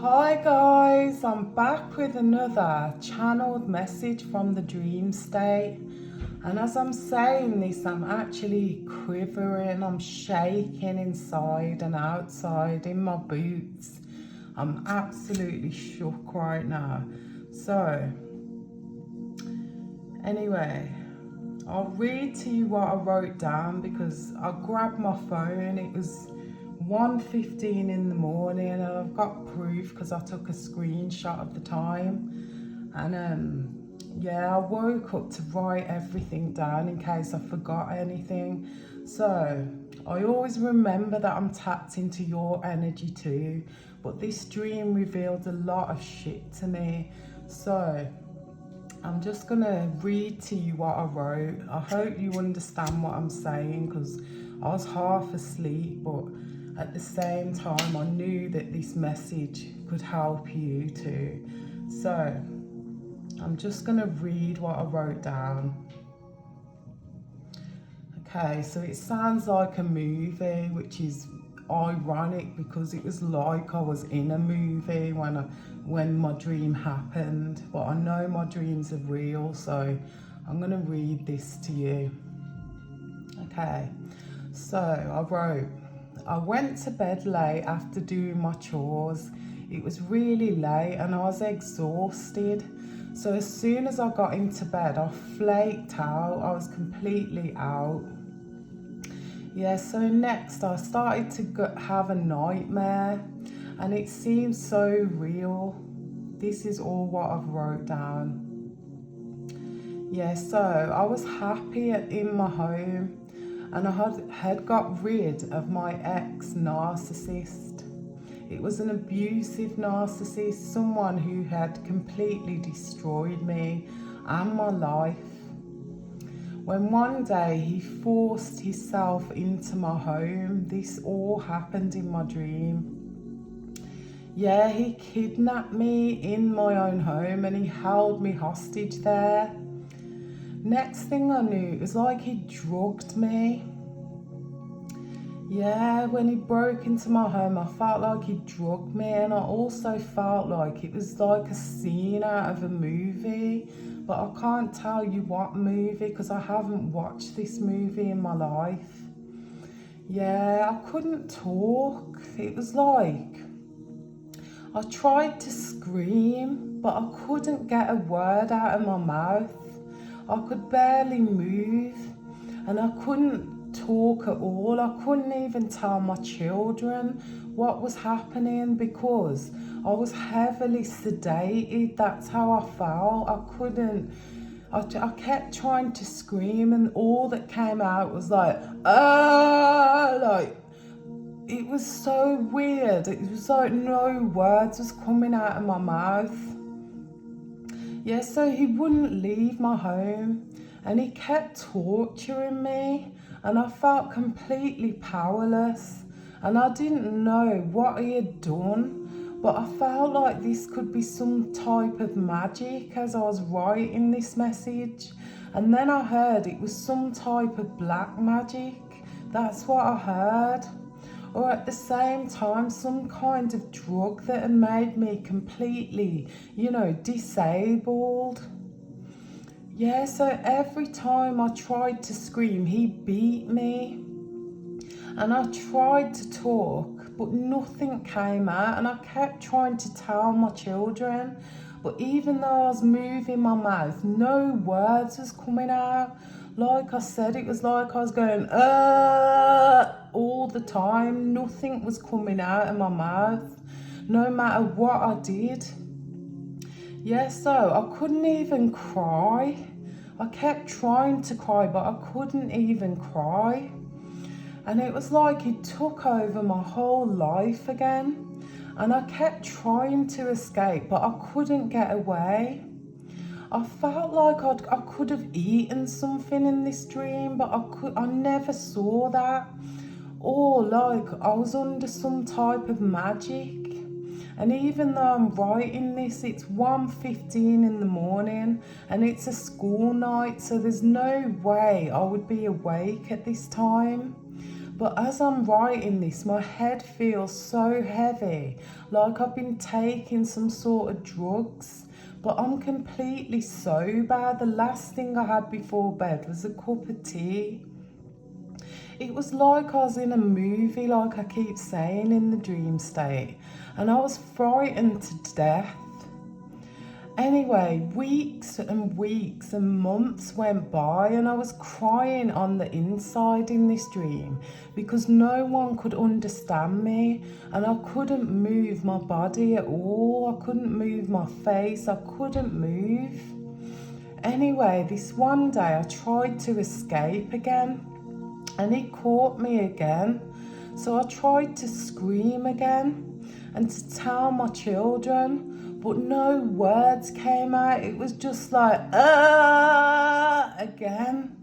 Hi guys, I'm back with another channeled message from the dream state, and as I'm saying this I'm actually quivering, I'm shaking inside and outside in my boots. I'm absolutely shook right now. So anyway, I'll read to you what I wrote down because I grabbed my phone. It was 1:15 in the morning and I've got proof because I took a screenshot of the time. And yeah, I woke up to write everything down in case I forgot anything. So I always remember that I'm tapped into your energy too, but this dream revealed a lot of shit to me. So I'm just gonna read to you what I wrote. I hope you understand what I'm saying because I was half asleep, but at the same time I knew that this message could help you too. So I'm just gonna read what I wrote down. Okay, so it sounds like a movie, which is ironic because it was like I was in a movie when my dream happened, but I know my dreams are real, so I'm gonna read this to you. Okay, so I wrote, I went to bed late after doing my chores. It was really late and I was exhausted. So as soon as I got into bed, I flaked out. I was completely out. Yeah, so next I started to have a nightmare and it seemed so real. This is all what I've wrote down. Yeah, so I was happy in my home and I had got rid of my ex-narcissist. It was an abusive narcissist, someone who had completely destroyed me and my life. When one day he forced himself into my home, this all happened in my dream. Yeah, he kidnapped me in my own home and he held me hostage there. Next thing I knew, it was like he drugged me. Yeah, when he broke into my home, I felt like he drugged me, and I also felt like it was like a scene out of a movie, but I can't tell you what movie because I haven't watched this movie in my life. Yeah, I couldn't talk. It was like I tried to scream, but I couldn't get a word out of my mouth. I could barely move and I couldn't talk at all. I couldn't even tell my children what was happening because I was heavily sedated. That's how I felt. I kept trying to scream and all that came out was like, ah, like, it was so weird. It was like no words was coming out of my mouth. Yeah, so he wouldn't leave my home and he kept torturing me and I felt completely powerless and I didn't know what he had done, but I felt like this could be some type of magic as I was writing this message. And then I heard it was some type of black magic. That's what I heard. Or at the same time, some kind of drug that had made me completely, disabled. Yeah, so every time I tried to scream, he beat me. And I tried to talk, but nothing came out. And I kept trying to tell my children, but even though I was moving my mouth, no words was coming out. Like I said, it was like I was going, all the time. Nothing was coming out of my mouth, no matter what I did. Yeah, so I couldn't even cry. I kept trying to cry, but I couldn't even cry. And it was like he took over my whole life again. And I kept trying to escape, but I couldn't get away. I felt like I could have eaten something in this dream, but I never saw that. Or like I was under some type of magic. And even though I'm writing this, it's 1:15 in the morning and it's a school night, so there's no way I would be awake at this time. But as I'm writing this, my head feels so heavy, like I've been taking some sort of drugs. But I'm completely sober. The last thing I had before bed was a cup of tea. It was like I was in a movie, like I keep saying, in the dream state. And I was frightened to death. Anyway, weeks and weeks and months went by and I was crying on the inside in this dream because no one could understand me and I couldn't move my body at all. I couldn't move my face. I couldn't move. Anyway, this one day I tried to escape again and he caught me again. So I tried to scream again and to tell my children, but no words came out. It was just like, again.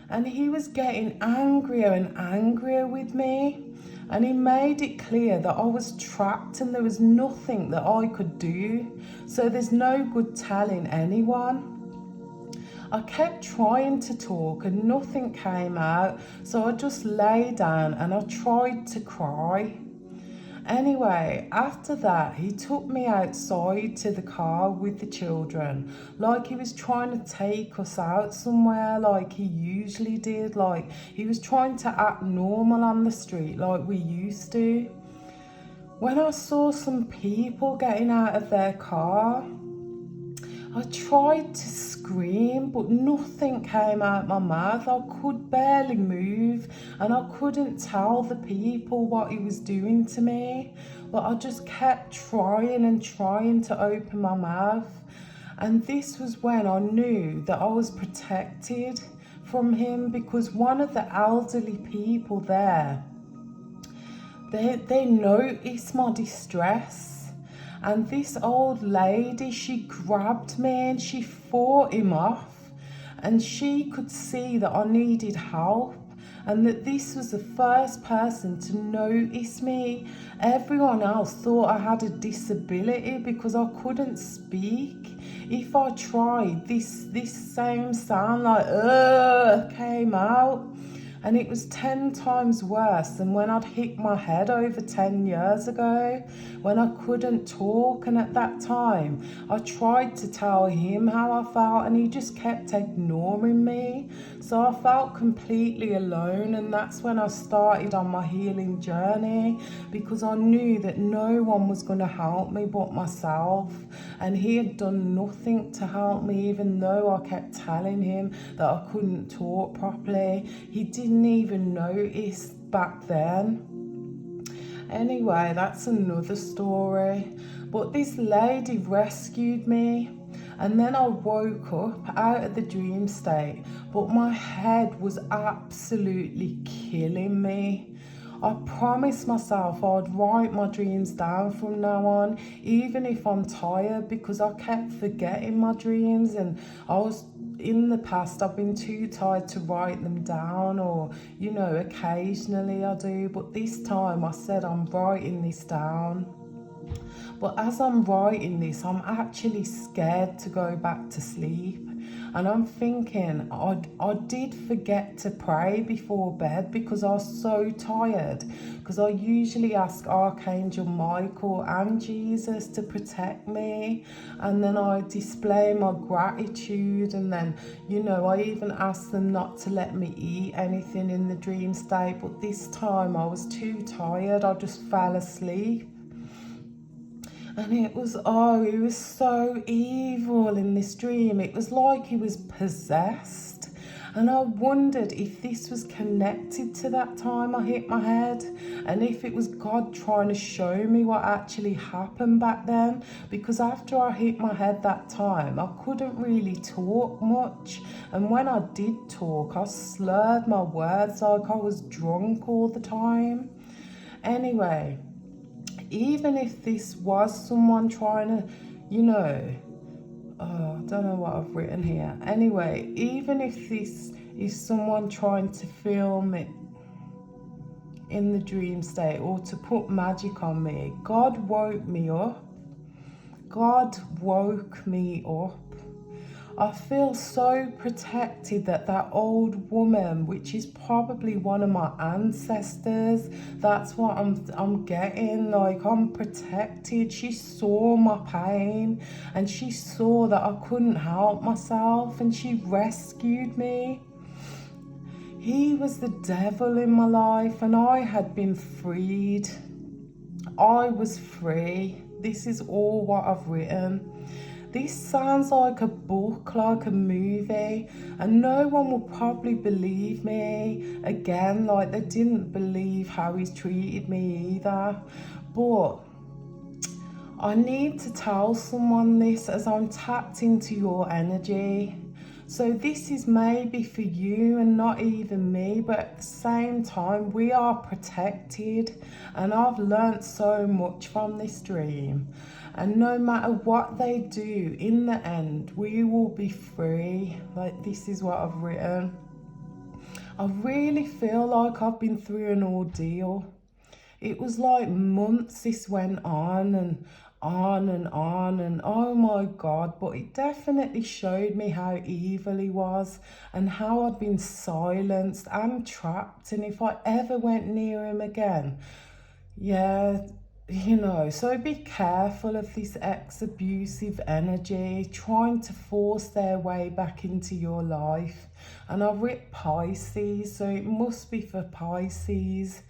And he was getting angrier and angrier with me. And he made it clear that I was trapped and there was nothing that I could do. So there's no good telling anyone. I kept trying to talk and nothing came out. So I just lay down and I tried to cry. Anyway, after that, he took me outside to the car with the children, like he was trying to take us out somewhere like he usually did, like he was trying to act normal on the street like we used to. When I saw some people getting out of their car, I tried to scream, but nothing came out my mouth. I could barely move and I couldn't tell the people what he was doing to me. But I just kept trying and trying to open my mouth. And this was when I knew that I was protected from him because one of the elderly people there, they noticed my distress. And this old lady, she grabbed me and she fought him off. And she could see that I needed help and that this was the first person to notice me. Everyone else thought I had a disability because I couldn't speak. If I tried, this same sound like came out. And it was 10 times worse than when I'd hit my head over 10 years ago, when I couldn't talk. And at that time, I tried to tell him how I felt and he just kept ignoring me. So I felt completely alone, and that's when I started on my healing journey, because I knew that no one was going to help me but myself. And he had done nothing to help me, even though I kept telling him that I couldn't talk properly. He didn't even notice back then. Anyway, that's another story. But this lady rescued me, and then I woke up out of the dream state, but my head was absolutely killing me. I promised myself I'd write my dreams down from now on, even if I'm tired, because I kept forgetting my dreams, and in the past I've been too tired to write them down, or occasionally I do, but this time I said I'm writing this down. But as I'm writing this, I'm actually scared to go back to sleep. And I'm thinking, I did forget to pray before bed because I was so tired. Because I usually ask Archangel Michael and Jesus to protect me. And then I display my gratitude. And then, I even ask them not to let me eat anything in the dream state. But this time I was too tired. I just fell asleep. And he was so evil in this dream. It was like he was possessed. And I wondered if this was connected to that time I hit my head, and if it was God trying to show me what actually happened back then. Because after I hit my head that time, I couldn't really talk much. And when I did talk, I slurred my words like I was drunk all the time. Anyway, even if this was someone trying to, I don't know what I've written here. Anyway, even if this is someone trying to film it in the dream state or to put magic on me, God woke me up. God woke me up. I feel so protected that that old woman, which is probably one of my ancestors, that's what I'm getting. Like, I'm protected. She saw my pain and she saw that I couldn't help myself and she rescued me. He was the devil in my life and I had been freed. I was free. This is all what I've written. This sounds like a book, like a movie, and no one will probably believe me again, like they didn't believe how he's treated me either. But I need to tell someone this as I'm tapped into your energy. So this is maybe for you and not even me, but at the same time, we are protected. And I've learnt so much from this dream. And no matter what they do, in the end, we will be free. Like, this is what I've written. I really feel like I've been through an ordeal. It was like months this went on and on and on, and oh my God, but it definitely showed me how evil he was and how I'd been silenced and trapped, and if I ever went near him again, yeah, you know, so be careful of this ex-abusive energy trying to force their way back into your life. And I writ Pisces, so it must be for Pisces.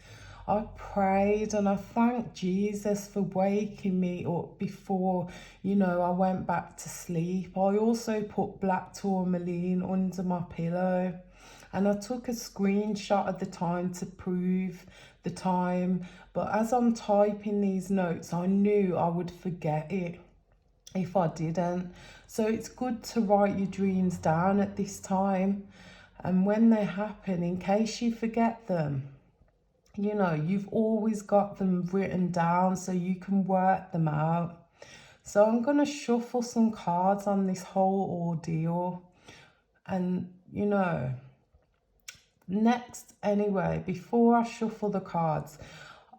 I prayed and I thanked Jesus for waking me up before, you know, I went back to sleep. I also put black tourmaline under my pillow and I took a screenshot at the time to prove the time. But as I'm typing these notes, I knew I would forget it if I didn't. So it's good to write your dreams down at this time. And when they happen, in case you forget them, you know, you've always got them written down so you can work them out. So I'm going to shuffle some cards on this whole ordeal. And, you know, next, anyway, before I shuffle the cards,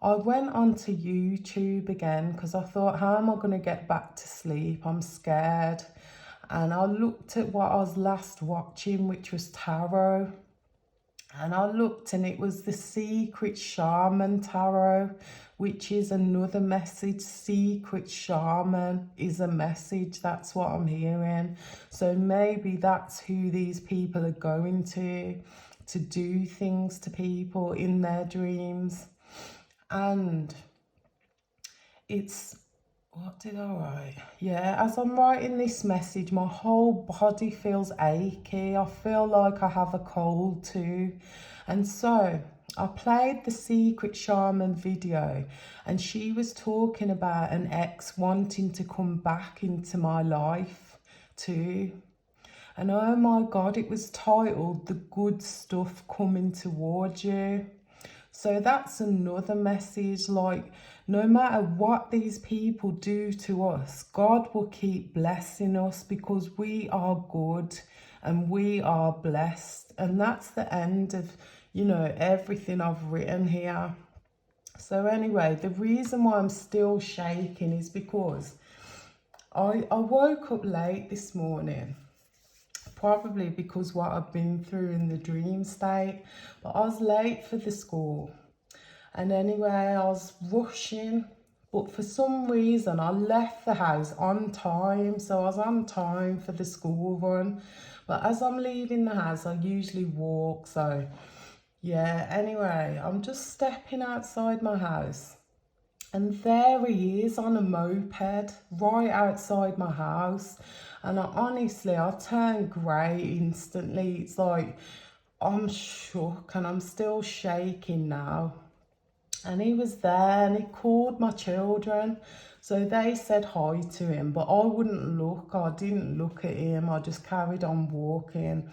I went onto YouTube again because I thought, how am I going to get back to sleep? I'm scared. And I looked at what I was last watching, which was tarot. And I looked and it was the Secret Shaman Tarot, which is another message. Secret Shaman is a message. That's what I'm hearing. So maybe that's who these people are going to do things to people in their dreams. And it's, what did I write? Yeah, as I'm writing this message, my whole body feels achy. I feel like I have a cold too. And so I played the Secret Shaman video and she was talking about an ex wanting to come back into my life too. And oh my God, it was titled The Good Stuff Coming Towards You. So that's another message, like, no matter what these people do to us, God will keep blessing us because we are good and we are blessed. And that's the end of, you know, everything I've written here. So anyway, the reason why I'm still shaking is because I woke up late this morning. Probably because what I've been through in the dream state, but I was late for the school. And anyway, I was rushing, but for some reason I left the house on time. So I was on time for the school run. But as I'm leaving the house, I usually walk. So yeah, anyway, I'm just stepping outside my house. And there he is on a moped right outside my house. And I turned grey instantly. It's like, I'm shook and I'm still shaking now. And he was there and he called my children. So they said hi to him, but I wouldn't look. I didn't look at him. I just carried on walking.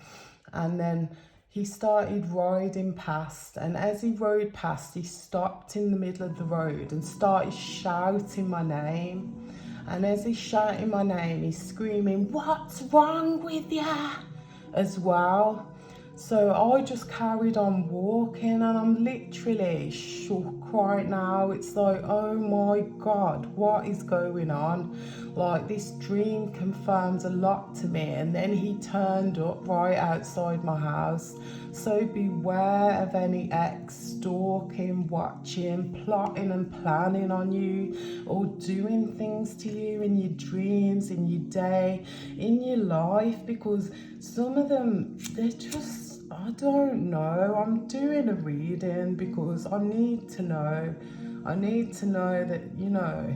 And then he started riding past. And as he rode past, he stopped in the middle of the road and started shouting my name. And as he's shouting my name, he's screaming, "What's wrong with ya?" as well. So I just carried on walking and I'm literally shook right now. It's like, oh my God, what is going on? Like, this dream confirms a lot to me, and then he turned up right outside my house. So beware of any ex stalking, watching, plotting and planning on you, or doing things to you in your dreams, in your day, in your life, because some of them, they're just, I don't know. I'm doing a reading because I need to know. I need to know that, you know,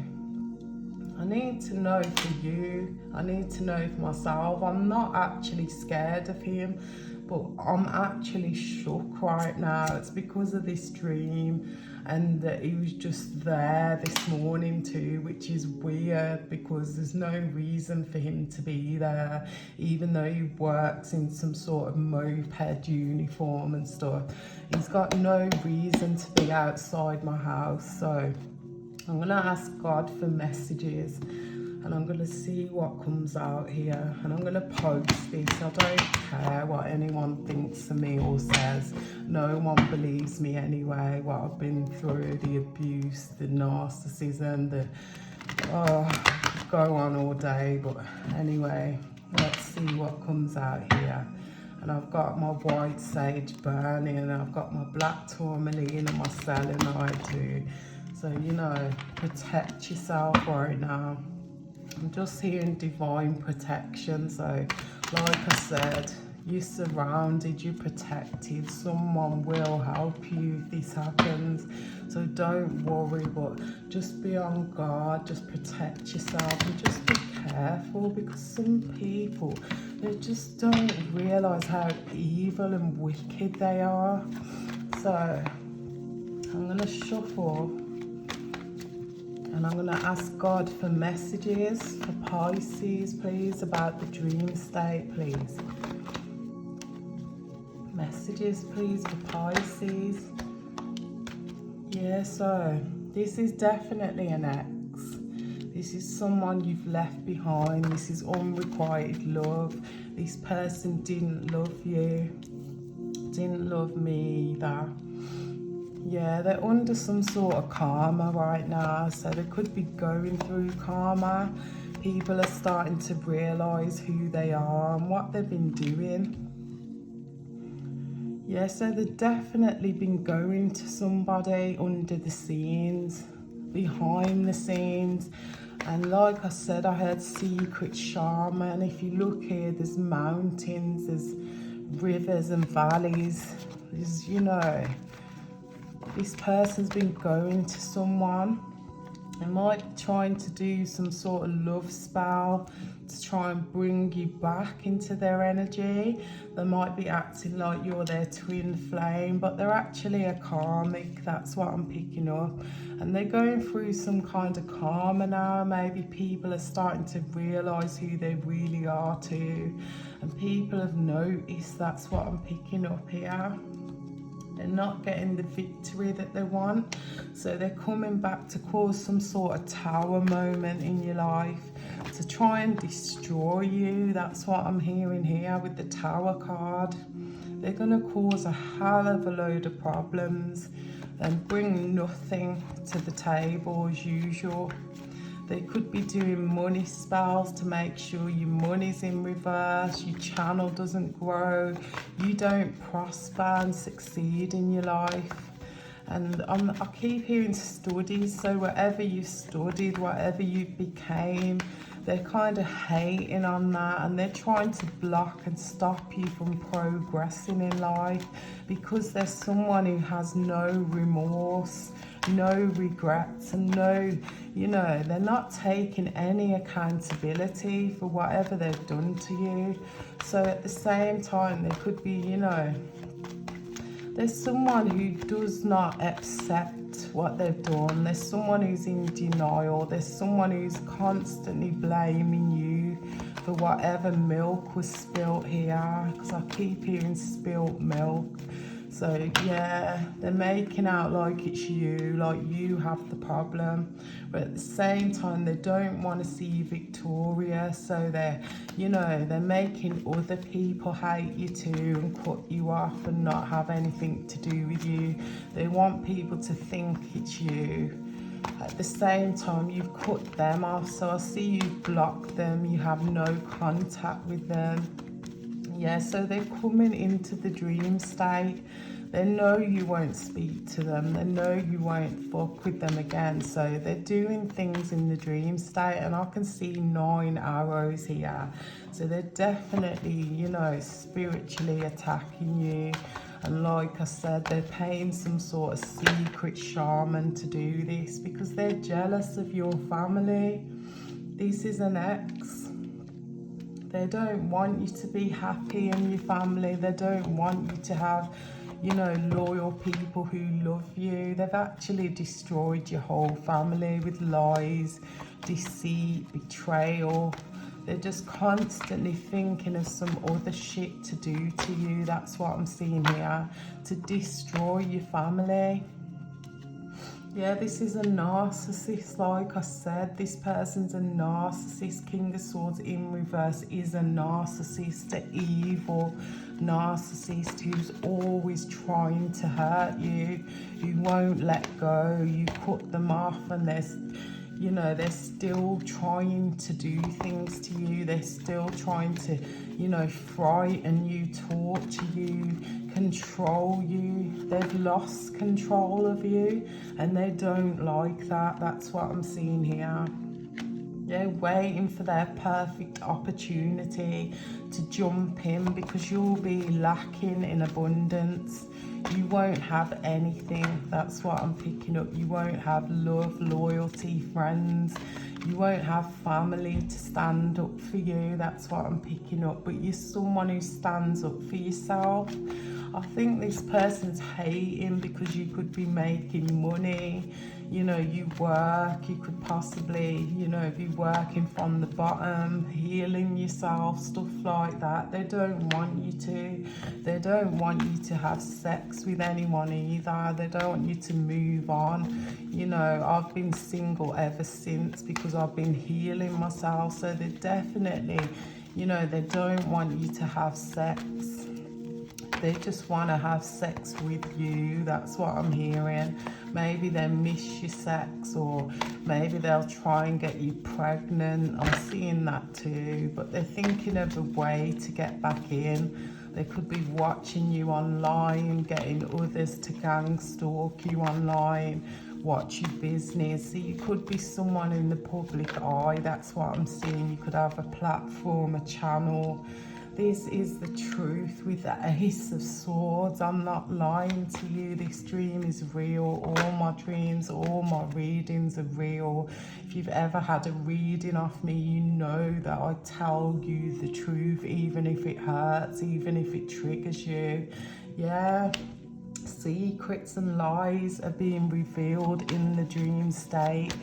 I need to know for you. I need to know for myself. I'm not actually scared of him, but I'm actually shook right now. It's because of this dream, and that he was just there this morning too, which is weird because there's no reason for him to be there, even though he works in some sort of moped uniform and stuff. He's got no reason to be outside my house. So I'm going to ask God for messages, and I'm going to see what comes out here, and I'm going to post this. I don't care what anyone thinks of me or says. No one believes me anyway. What I've been through, the abuse, the narcissism, the go on all day. But anyway, let's see what comes out here. And I've got my white sage burning, and I've got my black tourmaline and my selenite too. So, you know, protect yourself right now. I'm just hearing divine protection. So, like I said, you're surrounded, you're protected. Someone will help you if this happens. So don't worry, but just be on guard, just protect yourself, and just be careful, because some people, they just don't realise how evil and wicked they are. So I'm going to shuffle, and I'm going to ask God for messages for Pisces, please, about the dream state, please. Messages, please, for Pisces. Yeah, so this is definitely an ex. This is someone you've left behind. This is unrequited love. This person didn't love you, didn't love me either. Yeah, they're under some sort of karma right now, so they could be going through karma. People are starting to realise who they are and what they've been doing. Yeah, so they've definitely been going to somebody under the scenes, behind the scenes. And like I said, I heard secret shaman. If you look here, there's mountains, there's rivers and valleys. There's, you know, this person's been going to someone. They might be trying to do some sort of love spell to try and bring you back into their energy. They might be acting like you're their twin flame, but they're actually a karmic. That's what I'm picking up. And they're going through some kind of karma now. Maybe people are starting to realise who they really are too. And people have noticed. That's what I'm picking up here. They're not getting the victory that they want, so they're coming back to cause some sort of tower moment in your life, to try and destroy you. That's what I'm hearing here with the Tower card. They're going to cause a hell of a load of problems and bring nothing to the table as usual. They could be doing money spells to make sure your money's in reverse, your channel doesn't grow, you don't prosper and succeed in your life. And I keep hearing studies, so whatever you studied, whatever you became, they're kind of hating on that, and they're trying to block and stop you from progressing in life, because there's someone who has no remorse, no regrets, and no, you know, they're not taking any accountability for whatever they've done to you. So at the same time, there could be, you know, there's someone who does not accept what they've done. There's someone who's in denial. There's someone who's constantly blaming you for whatever milk was spilt here, because I keep hearing spilt milk. So yeah, they're making out like it's you, like you have the problem, but at the same time they don't want to see you victorious. So they're, you know, they're making other people hate you too and cut you off and not have anything to do with you. They want people to think it's you. At the same time, you've cut them off. So I see you block them, you have no contact with them. Yeah, so they're coming into the dream state. They know you won't speak to them. They know you won't fuck with them again. So they're doing things in the dream state, and I can see 9 arrows here. So they're definitely, you know, spiritually attacking you. And like I said, they're paying some sort of secret shaman to do this because they're jealous of your family. This is an ex. They don't want you to be happy in your family. They don't want you to have, you know, loyal people who love you. They've actually destroyed your whole family with lies, deceit, betrayal. They're just constantly thinking of some other shit to do to you. That's what I'm seeing here, to destroy your family. Yeah, this is a narcissist, like I said. This person's a narcissist. King of Swords in reverse is a narcissist, an evil narcissist who's always trying to hurt you, who won't let go. You cut them off and there's, you know, they're still trying to do things to you. They're still trying to, you know, frighten you, torture you, control you. They've lost control of you and they don't like that. That's what I'm seeing here. They're waiting for their perfect opportunity to jump in because you'll be lacking in abundance. You won't have anything. That's what I'm picking up. You won't have love, loyalty, friends. You won't have family to stand up for you. That's what I'm picking up. But you're someone who stands up for yourself. I think this person's hating because you could be making money. You know, you work, you could possibly, you know, be working from the bottom, healing yourself, stuff like that. They don't want you to. They don't want you to have sex with anyone either. They don't want you to move on. You know, I've been single ever since because I've been healing myself. So they definitely, you know, they don't want you to have sex. They just want to have sex with you. That's what I'm hearing. Maybe they miss your sex, or maybe they'll try and get you pregnant. I'm seeing that too. But they're thinking of a way to get back in. They could be watching you online, getting others to gang stalk you online, watch your business. So you could be someone in the public eye. That's what I'm seeing. You could have a platform, a channel. This is the truth with the Ace of Swords. I'm not lying to you. This dream is real. All my dreams, all my readings are real. If you've ever had a reading off me, you know that I tell you the truth, even if it hurts, even if it triggers you. Yeah. Secrets and lies are being revealed in the dream state.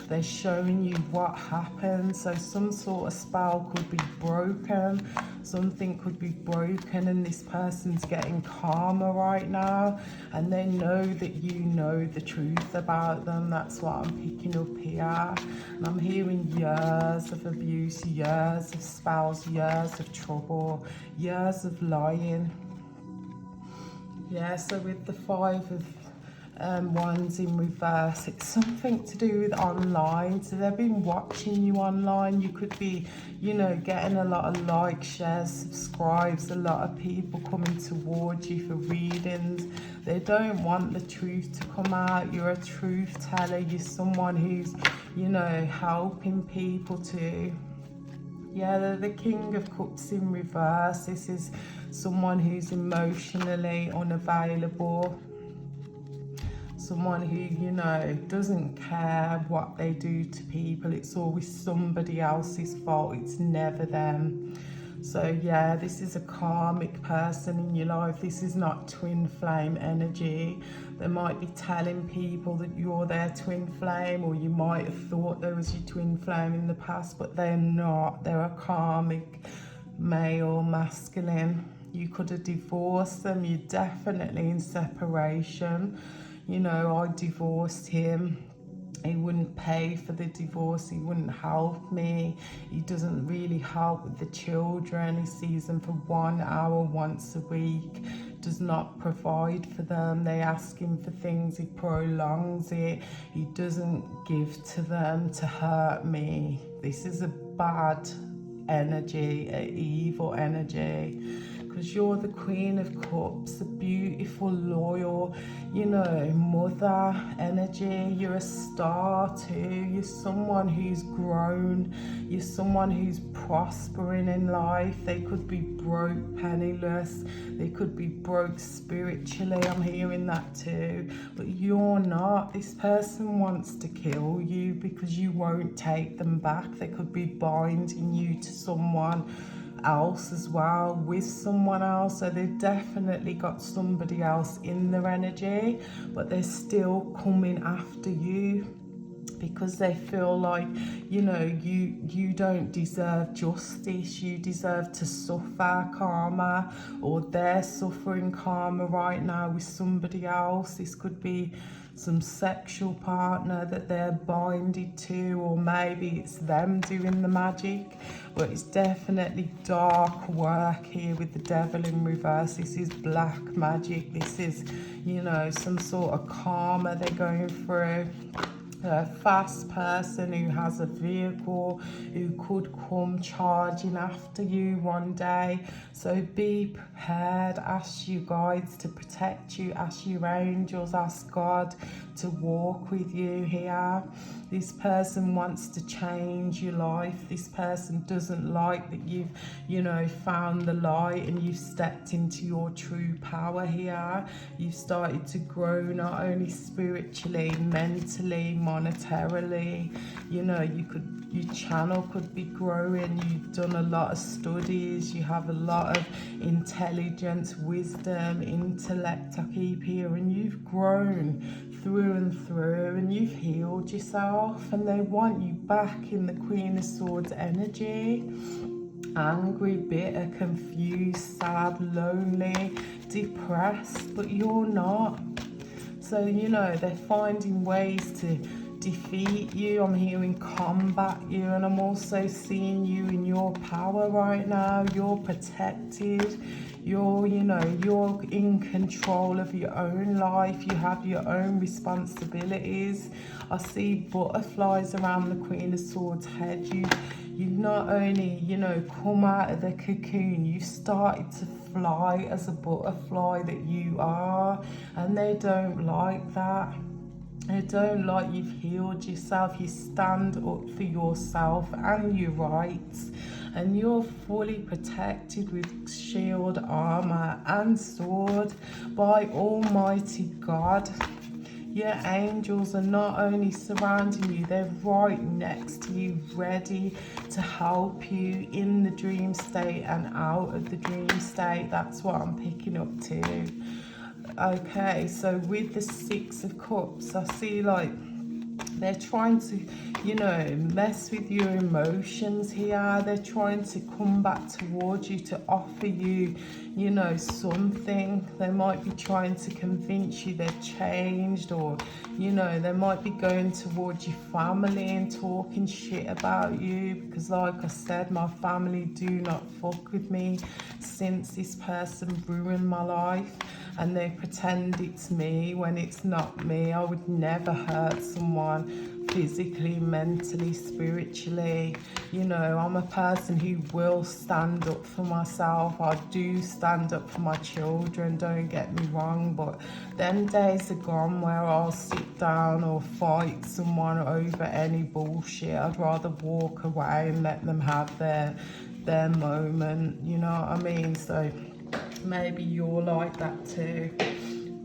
They're showing you what happened. So some sort of spell could be broken. Something could be broken and this person's getting karma right now. And they know that you know the truth about them. That's what I'm picking up here. And I'm hearing years of abuse, years of spells, years of trouble, years of lying. Yeah, so with the 5 of Wands in reverse, it's something to do with online. So they've been watching you online. You could be, you know, getting a lot of likes, shares, subscribes, a lot of people coming towards you for readings. They don't want the truth to come out. You're a truth teller. You're someone who's, you know, helping people to. Yeah, they're the King of Cups in reverse. This is someone who's emotionally unavailable. Someone who, you know, doesn't care what they do to people. It's always somebody else's fault. It's never them. So yeah, this is a karmic person in your life. This is not twin flame energy. They might be telling people that you're their twin flame, or you might have thought there was your twin flame in the past, but they're not. They're a karmic male, masculine. You could have divorced them. You're definitely in separation. You know, I divorced him. He wouldn't pay for the divorce. He wouldn't help me. He doesn't really help with the children. He sees them for 1 hour once a week. Does not provide for them. They ask him for things. He prolongs it. He doesn't give to them to hurt me. This is a bad energy, an evil energy. Because you're the Queen of Cups, a beautiful, loyal, you know, mother energy. You're a star too. You're someone who's grown. You're someone who's prospering in life. They could be broke, penniless. They could be broke spiritually. I'm hearing that too. But you're not. This person wants to kill you because you won't take them back. They could be binding you to someone else as well, with someone else. So they've definitely got somebody else in their energy, but they're still coming after you because they feel like, you know, you don't deserve justice. You deserve to suffer karma, or they're suffering karma right now with somebody else. This could be some sexual partner that they're binded to, or maybe it's them doing the magic. But it's definitely dark work here with the devil in reverse. This is black magic. This is, you know, some sort of karma they're going through. A fast person who has a vehicle who could come charging after you one day. So be prepared. Ask your guides to protect you. Ask your angels. Ask God to walk with you here. This person wants to change your life. This person doesn't like that you've, you know, found the light and you've stepped into your true power here. You've started to grow, not only spiritually, mentally, monetarily. You know, your channel could be growing. You've done a lot of studies. You have a lot of intelligence, wisdom, intellect I keep here, and you've grown through and through, and you've healed yourself, and they want you back in the Queen of Swords energy. Angry, bitter, confused, sad, lonely, depressed, but you're not. So, you know, they're finding ways to defeat you. I'm hearing combat you, and I'm also seeing you in your power right now. You're protected. You're, you know, you're in control of your own life. You have your own responsibilities. I see butterflies around the Queen of Swords head. You've not only, you know, come out of the cocoon, you've started to fly as a butterfly that you are, and they don't like that. They don't like you've healed yourself. You stand up for yourself and your rights, and you're fully protected with shield, armor, and sword by Almighty God. Your angels are not only surrounding you, they're right next to you, ready to help you in the dream state and out of the dream state. That's what I'm picking up too. Okay, so with the Six of Cups, I see like they're trying to, you know, mess with your emotions here. They're trying to come back towards you to offer you, you know, something. They might be trying to convince you they've changed, or, you know, they might be going towards your family and talking shit about you, because like I said, my family do not fuck with me since this person ruined my life, and they pretend it's me when it's not me. I would never hurt someone physically, mentally, spiritually. You know, I'm a person who will stand up for myself. I do stand up for my children, don't get me wrong, but them days are gone where I'll sit down or fight someone over any bullshit. I'd rather walk away and let them have their moment, you know what I mean? So maybe you're like that too.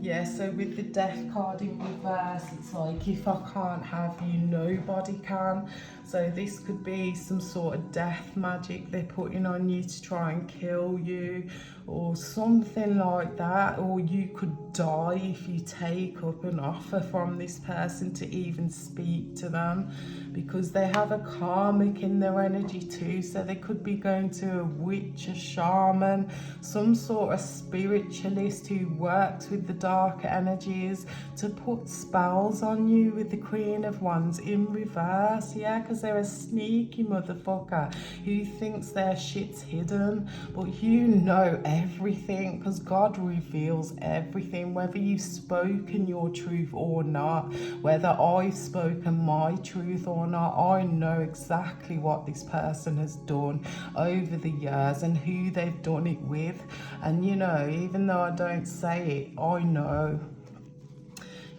Yeah, so with the Death card in reverse, it's like, if I can't have you, nobody can. So this could be some sort of death magic they're putting on you to try and kill you, or something like that. Or you could die if you take up an offer from this person to even speak to them, because they have a karmic in their energy too. So they could be going to a witch, a shaman, some sort of spiritualist who works with the dark energies to put spells on you with the Queen of Wands in reverse. Yeah, because they're a sneaky motherfucker who thinks their shit's hidden, but you know everything, because God reveals everything, whether you've spoken your truth or not, whether I've spoken my truth or not. I know exactly what this person has done over the years and who they've done it with. And you know, even though I don't say it, I know.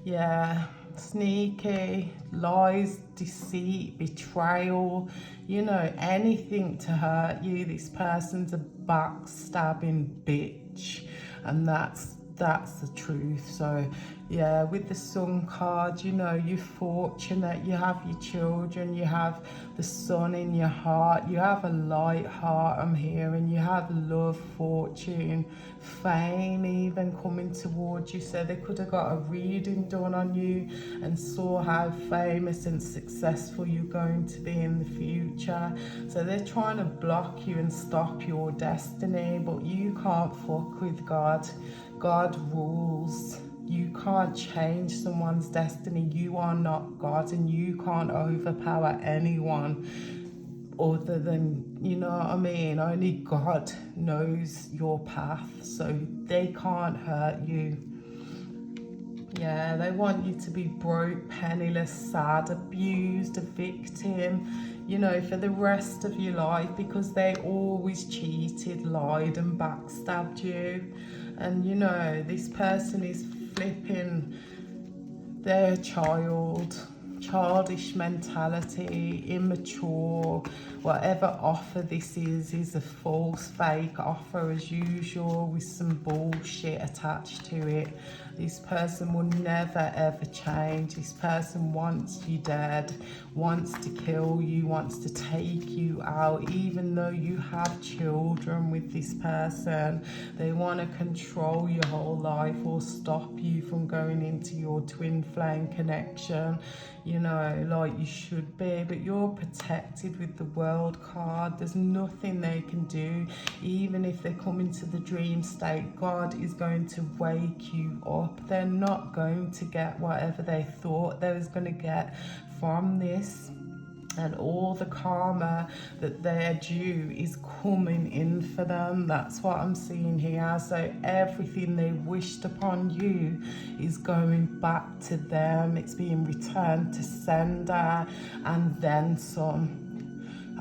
Yeah, sneaky, lies, deceit, betrayal, you know, anything to hurt you. This person's a backstabbing bitch, and that's the truth. So yeah, with the Sun card, you know, you're fortunate, you have your children, you have the sun in your heart, you have a light heart, I'm hearing, you have love, fortune, fame even coming towards you. So they could have got a reading done on you and saw how famous and successful you're going to be in the future. So they're trying to block you and stop your destiny, but you can't fuck with God. God rules. You can't change someone's destiny. You are not God, and you can't overpower anyone other than, you know what I mean? Only God knows your path, so they can't hurt you. Yeah, they want you to be broke, penniless, sad, abused, a victim, you know, for the rest of your life, because they always cheated, lied and backstabbed you. And you know, this person is flipping their childish mentality, immature. Whatever offer this is a false, fake offer as usual, with some bullshit attached to it. This person will never ever change. This person wants you dead, wants to kill you, wants to take you out, even though you have children with this person. They want to control your whole life or stop you from going into your twin flame connection, you know, like you should be. But you're protected with the World card. There's nothing they can do. Even if they come into the dream state, God is going to wake you up. They're not going to get whatever they thought they was going to get from this. And all the karma that they're due is coming in for them. That's what I'm seeing here. So everything they wished upon you is going back to them. It's being returned to sender and then some.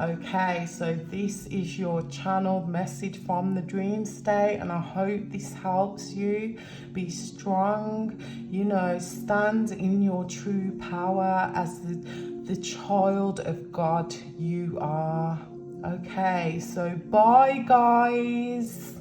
Okay, so this is your channeled message from the dream state, and I hope this helps you. Be strong, you know, stand in your true power as the child of God you are. Okay, so bye guys.